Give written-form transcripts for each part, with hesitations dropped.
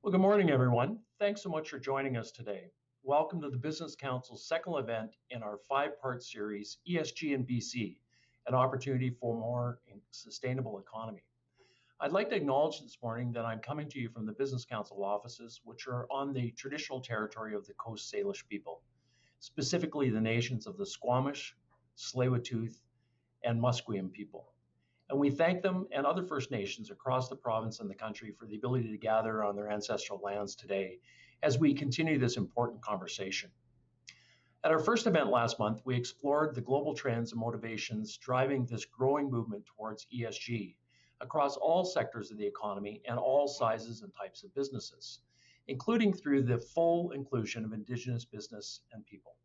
Well, good morning, everyone. Thanks so much for joining us today. Welcome to the Business Council's second event in our five-part series, ESG in BC, an opportunity for a more sustainable economy. I'd like to acknowledge this morning that I'm coming to you from the Business Council offices, which are on the traditional territory of the Coast Salish people, specifically the nations of the Squamish, Tsleil-Waututh, and Musqueam people. And we thank them and other First Nations across the province and the country for the ability to gather on their ancestral lands today as we continue this important conversation. At our first event last month, we explored the global trends and motivations driving this growing movement towards ESG across all sectors of the economy and all sizes and types of businesses, including through the full inclusion of Indigenous business and people.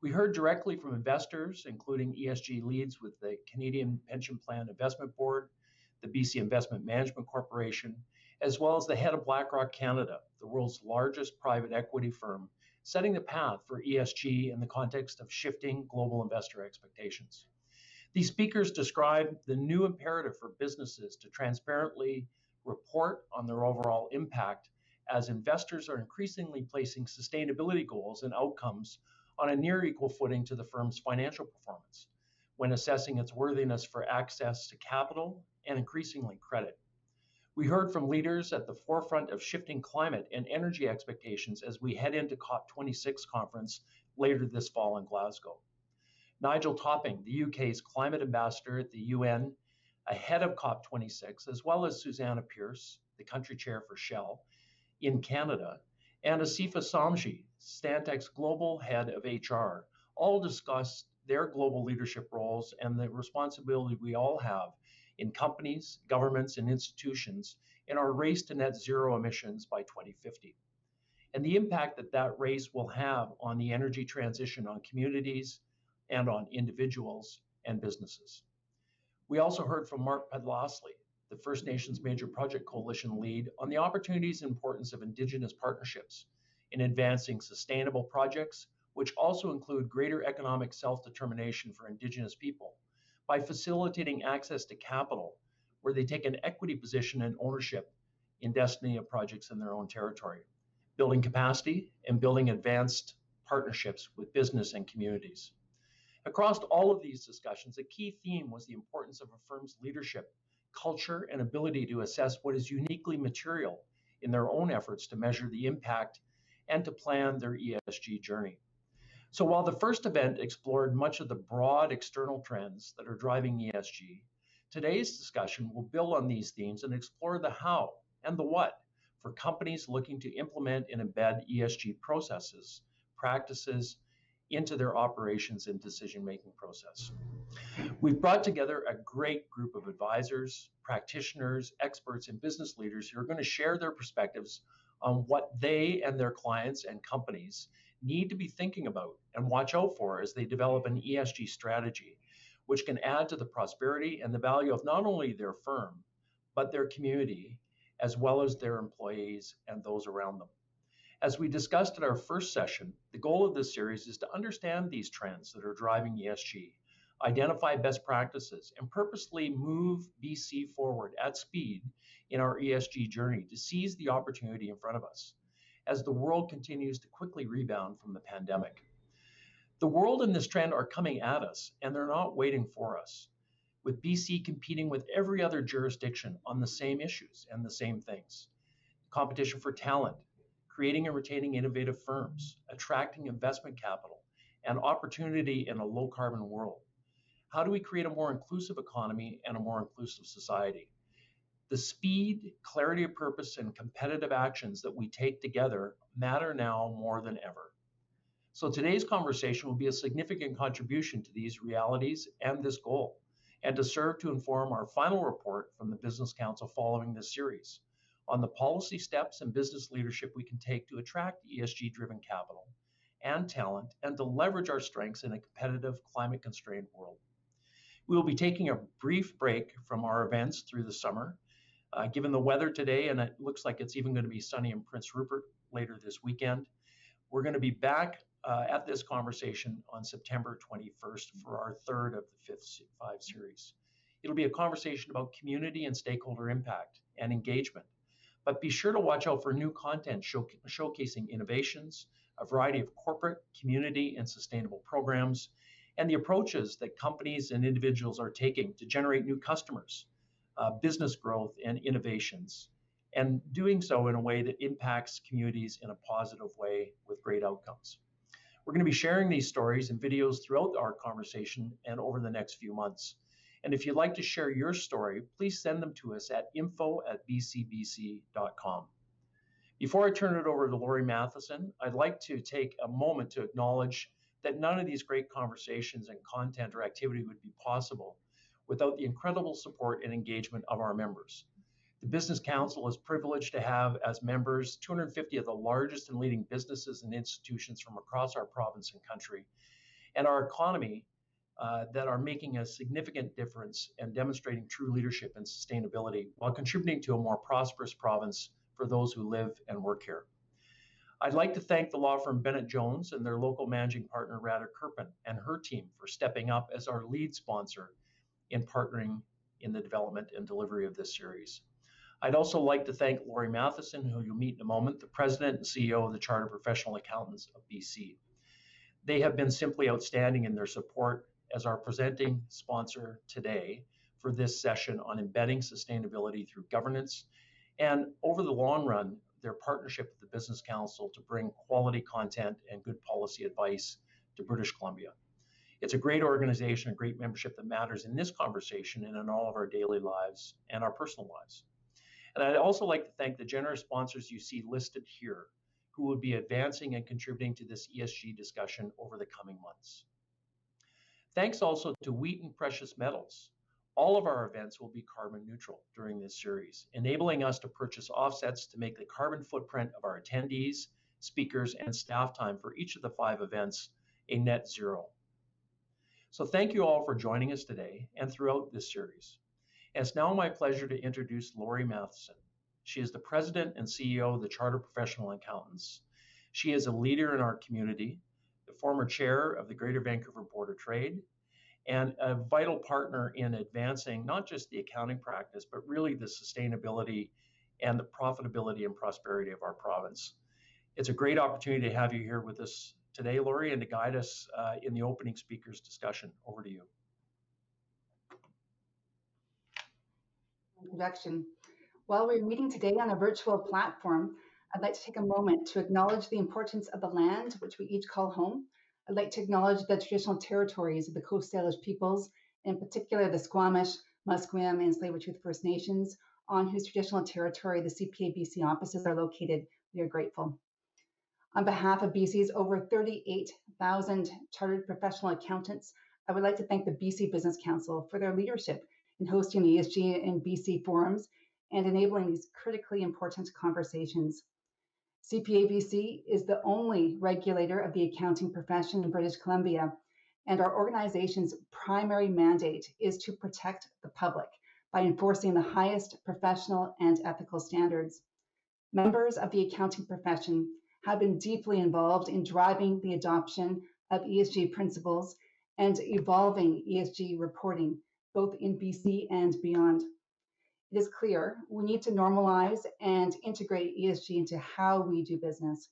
We heard directly from investors, including ESG leads with the Canadian Pension Plan Investment Board, the BC Investment Management Corporation, as well as the head of BlackRock Canada, the world's largest private equity firm, setting the path for ESG in the context of shifting global investor expectations. These speakers described the new imperative for businesses to transparently report on their overall impact as investors are increasingly placing sustainability goals and outcomes on a near equal footing to the firm's financial performance when assessing its worthiness for access to capital and increasingly credit. We heard from leaders at the forefront of shifting climate and energy expectations as we head into COP26 conference later this fall in Glasgow. Nigel Topping, the UK's climate ambassador at the UN, ahead of COP26, as well as Susanna Pierce, the country chair for Shell in Canada, and Asifa Samji, Stantec's global head of HR, all discussed their global leadership roles and the responsibility we all have in companies, governments, and institutions in our race to net zero emissions by 2050, and the impact that that race will have on the energy transition on communities and on individuals and businesses. We also heard from Mark Pedlosly, the First Nations Major Project Coalition lead, on the opportunities and importance of Indigenous partnerships in advancing sustainable projects, which also include greater economic self-determination for Indigenous people by facilitating access to capital, where they take an equity position and ownership in destiny of projects in their own territory, building capacity and building advanced partnerships with business and communities. Across all of these discussions, a key theme was the importance of a firm's leadership, culture, and ability to assess what is uniquely material in their own efforts to measure the impact and to plan their ESG journey. So while the first event explored much of the broad external trends that are driving ESG, today's discussion will build on these themes and explore the how and the what for companies looking to implement and embed ESG processes, practices into their operations and decision-making process. We've brought together a great group of advisors, practitioners, experts, and business leaders who are going to share their perspectives on what they and their clients and companies need to be thinking about and watch out for as they develop an ESG strategy, which can add to the prosperity and the value of not only their firm, but their community, as well as their employees and those around them. As we discussed at our first session, the goal of this series is to understand these trends that are driving ESG, identify best practices, and purposely move BC forward at speed in our ESG journey to seize the opportunity in front of us as the world continues to quickly rebound from the pandemic. The world and this trend are coming at us, and they're not waiting for us, with BC competing with every other jurisdiction on the same issues and the same things. Competition for talent, creating and retaining innovative firms, attracting investment capital, and opportunity in a low-carbon world. How do we create a more inclusive economy and a more inclusive society? The speed, clarity of purpose, and competitive actions that we take together matter now more than ever. So today's conversation will be a significant contribution to these realities and this goal, and to serve to inform our final report from the Business Council following this series on the policy steps and business leadership we can take to attract ESG-driven capital and talent and to leverage our strengths in a competitive, climate-constrained world. We will be taking a brief break from our events through the summer, given the weather today, and it looks like it's even going to be sunny in Prince Rupert later this weekend. We're going to be back at this conversation on September 21st for our third of the five series. It'll be a conversation about community and stakeholder impact and engagement, But be sure to watch out for new content showcasing innovations, a variety of corporate, community, and sustainable programs, and the approaches that companies and individuals are taking to generate new customers, business growth, and innovations, and doing so in a way that impacts communities in a positive way with great outcomes. We're going to be sharing these stories and videos throughout our conversation and over the next few months. And if you'd like to share your story, please send them to us at info@bcbc.com. Before I turn it over to Lori Mathison, I'd like to take a moment to acknowledge that none of these great conversations and content or activity would be possible without the incredible support and engagement of our members. The Business Council is privileged to have as members 250 of the largest and leading businesses and institutions from across our province and country, and our economy that are making a significant difference and demonstrating true leadership and sustainability while contributing to a more prosperous province for those who live and work here. I'd like to thank the law firm Bennett Jones and their local managing partner, Radha Kirpan, and her team for stepping up as our lead sponsor in partnering in the development and delivery of this series. I'd also like to thank Lori Mathison, who you'll meet in a moment, the President and CEO of the Chartered Professional Accountants of BC. They have been simply outstanding in their support as our presenting sponsor today for this session on embedding sustainability through governance, and over the long run, their partnership with the Business Council to bring quality content and good policy advice to British Columbia. It's a great organization, a great membership that matters in this conversation and in all of our daily lives and our personal lives. And I'd also like to thank the generous sponsors you see listed here, who will be advancing and contributing to this ESG discussion over the coming months. Thanks also to Wheaton Precious Metals. All of our events will be carbon neutral during this series, enabling us to purchase offsets to make the carbon footprint of our attendees, speakers, and staff time for each of the 5 events a net zero. So thank you all for joining us today and throughout this series. And it's now my pleasure to introduce Lori Mathison. She is the President and CEO of the Chartered Professional Accountants. She is a leader in our community, the former chair of the Greater Vancouver Board of Trade, and a vital partner in advancing not just the accounting practice, but really the sustainability and the profitability and prosperity of our province. It's a great opportunity to have you here with us today, Lori, and to guide us in the opening speakers discussion. Over to you. Introduction. While we're meeting today on a virtual platform, I'd like to take a moment to acknowledge the importance of the land which we each call home. I'd like to acknowledge the traditional territories of the Coast Salish peoples, in particular the Squamish, Musqueam, and Tsleil-Waututh First Nations, on whose traditional territory the CPA-BC offices are located. We are grateful. On behalf of BC's over 38,000 chartered professional accountants, I would like to thank the BC Business Council for their leadership in hosting the ESG and BC forums and enabling these critically important conversations. CPA-BC is the only regulator of the accounting profession in British Columbia, and our organization's primary mandate is to protect the public by enforcing the highest professional and ethical standards. Members of the accounting profession have been deeply involved in driving the adoption of ESG principles and evolving ESG reporting, both in BC and beyond. It is clear we need to normalize and integrate ESG into how we do business.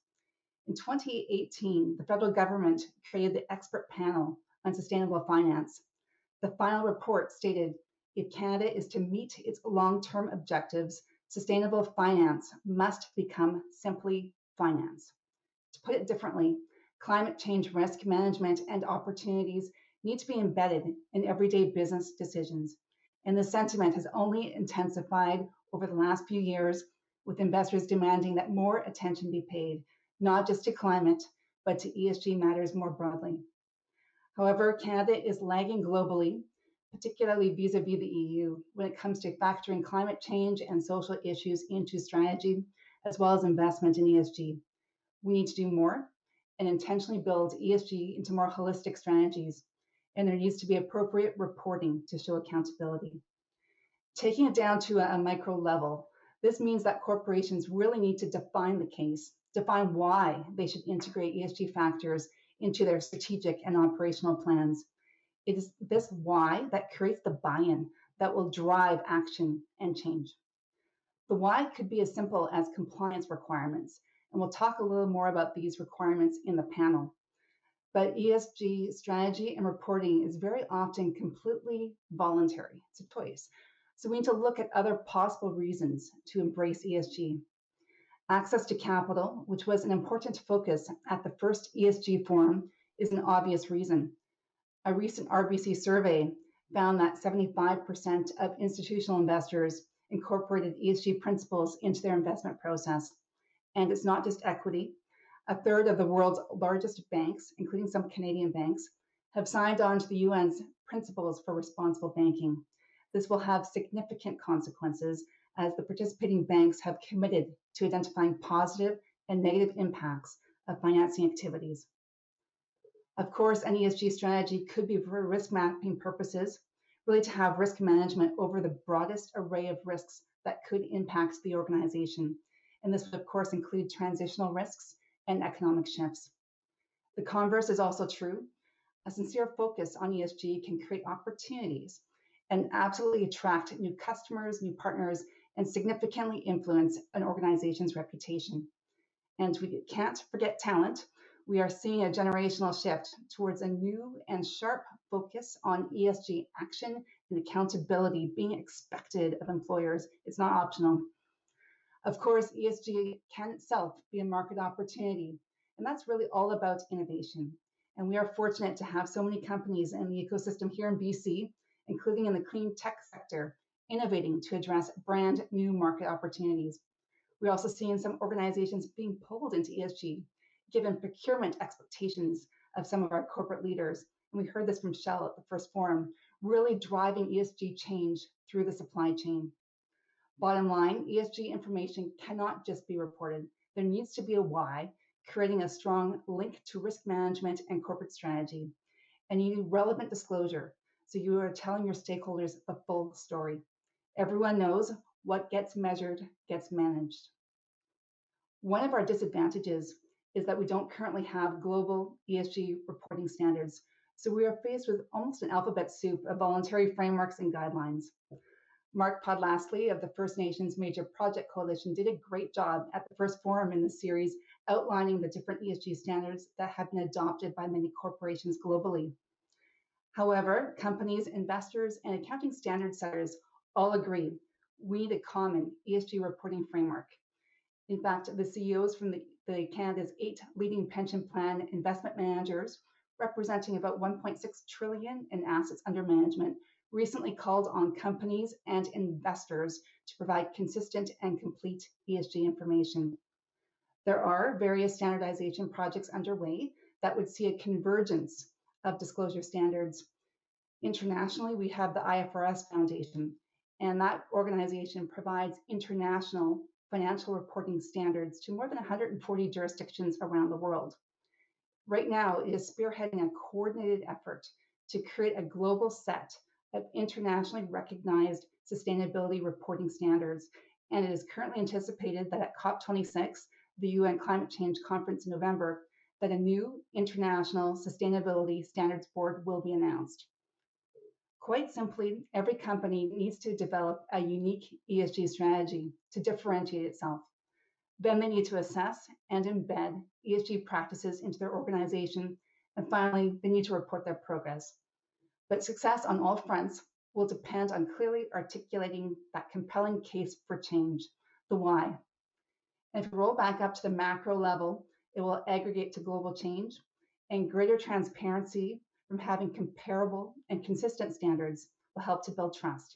In 2018, the federal government created the Expert Panel on Sustainable Finance. The final report stated, if Canada is to meet its long-term objectives, sustainable finance must become simply finance. To put it differently, climate change risk management and opportunities need to be embedded in everyday business decisions. And the sentiment has only intensified over the last few years, with investors demanding that more attention be paid, not just to climate, but to ESG matters more broadly. However, Canada is lagging globally, particularly vis-a-vis the EU, when it comes to factoring climate change and social issues into strategy, as well as investment in ESG. We need to do more and intentionally build ESG into more holistic strategies, and there needs to be appropriate reporting to show accountability. Taking it down to a micro level, this means that corporations really need to define the case, define why they should integrate ESG factors into their strategic and operational plans. It is this why that creates the buy-in that will drive action and change. The why could be as simple as compliance requirements, and we'll talk a little more about these requirements in the panel. But ESG strategy and reporting is very often completely voluntary. It's a choice. So we need to look at other possible reasons to embrace ESG. Access to capital, which was an important focus at the first ESG forum, is an obvious reason. A recent RBC survey found that 75% of institutional investors incorporated ESG principles into their investment process. And it's not just equity. A third of the world's largest banks, including some Canadian banks, have signed on to the UN's Principles for Responsible Banking. This will have significant consequences as the participating banks have committed to identifying positive and negative impacts of financing activities. Of course, an ESG strategy could be for risk mapping purposes, really to have risk management over the broadest array of risks that could impact the organization. And this would, of course, include transitional risks and economic shifts. The converse is also true. A sincere focus on ESG can create opportunities and absolutely attract new customers, new partners, and significantly influence an organization's reputation. And we can't forget talent. We are seeing a generational shift towards a new and sharp focus on ESG action and accountability being expected of employers. It's not optional. Of course, ESG can itself be a market opportunity, and that's really all about innovation. And we are fortunate to have so many companies in the ecosystem here in BC, including in the clean tech sector, innovating to address brand new market opportunities. We're also seeing some organizations being pulled into ESG, given procurement expectations of some of our corporate leaders. And we heard this from Shell at the first forum, really driving ESG change through the supply chain. Bottom line, ESG information cannot just be reported. There needs to be a why, creating a strong link to risk management and corporate strategy. And you need relevant disclosure, so you are telling your stakeholders the full story. Everyone knows what gets measured gets managed. One of our disadvantages is that we don't currently have global ESG reporting standards. So we are faced with almost an alphabet soup of voluntary frameworks and guidelines. Mark Podlasky of the First Nations Major Project Coalition did a great job at the first forum in the series, outlining the different ESG standards that have been adopted by many corporations globally. However, companies, investors, and accounting standard setters all agree we need a common ESG reporting framework. In fact, the CEOs from the Canada's 8 leading pension plan investment managers, representing about 1.6 trillion in assets under management, recently called on companies and investors to provide consistent and complete ESG information. There are various standardization projects underway that would see a convergence of disclosure standards. Internationally, we have the IFRS Foundation, and that organization provides international financial reporting standards to more than 140 jurisdictions around the world. Right now, it is spearheading a coordinated effort to create a global set of internationally recognized sustainability reporting standards. And it is currently anticipated that at COP26, the UN Climate Change Conference in November, that a new international sustainability standards board will be announced. Quite simply, every company needs to develop a unique ESG strategy to differentiate itself. Then they need to assess and embed ESG practices into their organization. And finally, they need to report their progress. But success on all fronts will depend on clearly articulating that compelling case for change, the why. And if we roll back up to the macro level, it will aggregate to global change, and greater transparency from having comparable and consistent standards will help to build trust.